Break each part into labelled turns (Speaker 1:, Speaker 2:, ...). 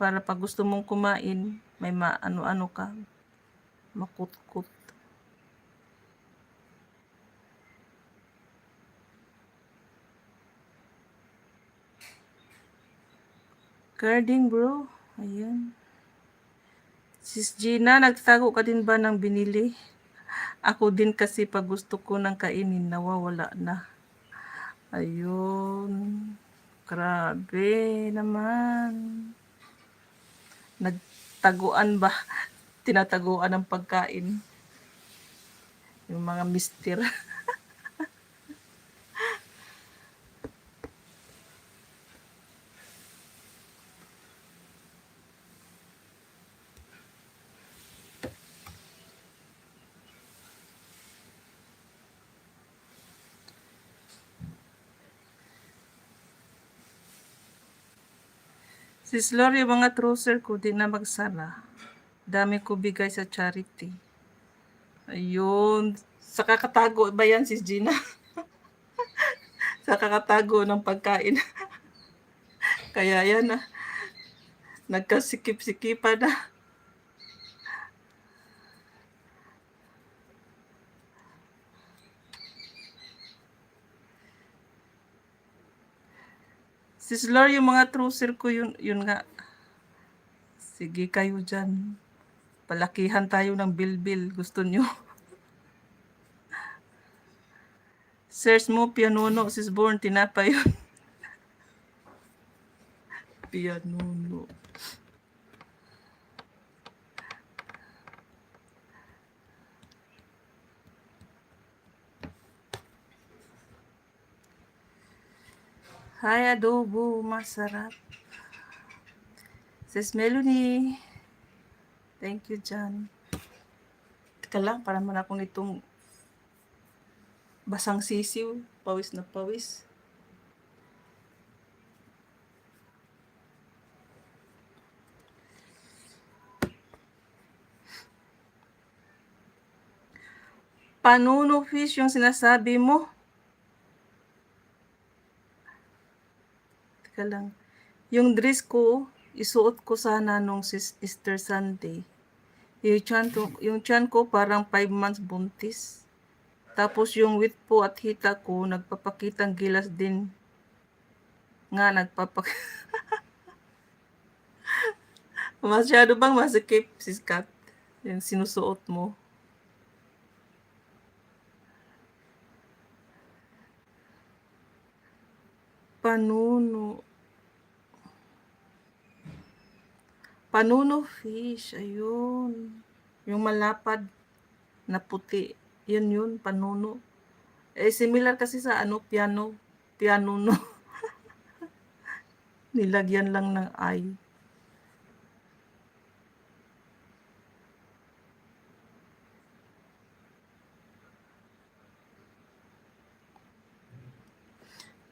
Speaker 1: para pag gusto mong kumain, may maano-ano ka, makut-kut. Carding bro, ayan. Sis Gina, nagtago ka din ba ng binili? Ako din kasi pag gusto ko ng kainin, nawawala na. Ayun. Grabe naman. Nagtaguan ba? Tinataguan ng pagkain. Yung mga mister. Sis Lori, yung mga trouser ko di na magsara. Dami ko bigay sa charity. Ayun. Sa kakatago ba yan, Sis Gina? Sa kakatago ng pagkain. Kaya yan na. Nagkasikip-sikipan na. Sis Lori, yung mga trouser ko, yun nga. Sige kayo dyan. Palakihan tayo ng bilbil. Gusto nyo? Search mo, pianono, sis Born, tinapay yun. Pianono. Hi, adobo, masarap. Sis Melanie, thank you dyan. Teka lang, para man akong itong basang sisiw, pawis na pawis. Panuno fish yung sinasabi mo? Teka lang. Yung dress ko, isuot ko sana nung Easter Sunday. Yung tiyan ko parang 5 months buntis. Tapos yung wit po at hita ko, nagpapakitang gilas din. Nga, Masyado bang masikip, sis Kat? Yung sinusuot mo. Panuno. Panuno fish, ayun. Yung malapad na puti. Yun, panuno. Similar kasi sa piano no. Nilagyan lang ng I.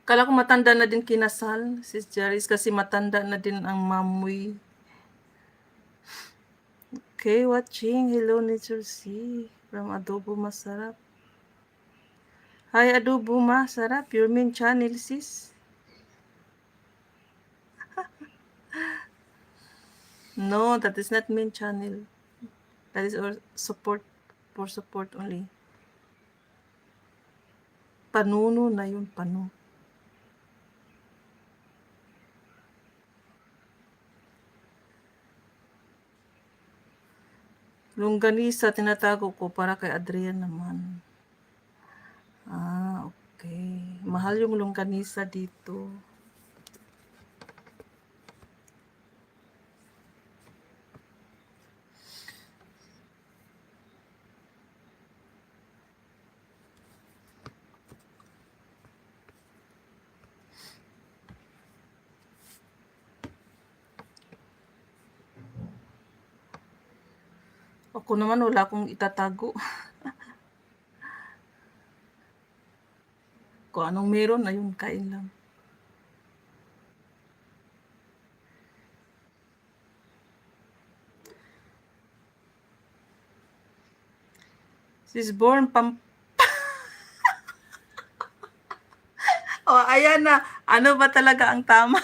Speaker 1: Kala ko matanda na din kinasal, sis Jaris, kasi matanda na din ang mamoy. Okay, watching. Hello, Nature C. From Adobo Masarap. Hi, Adobo Masarap. Your main channel, sis. No, that is not main channel. That is our support, for support only. Panuno na yun, panu. Longganisa, tinatago ko para kay Adrian naman. Okay. Mahal yung longganisa dito. Ako naman wala akong itatago. Kung anong meron, ayun, kain lang. Sis Born, Oh, ayan na. Ano ba talaga ang tama?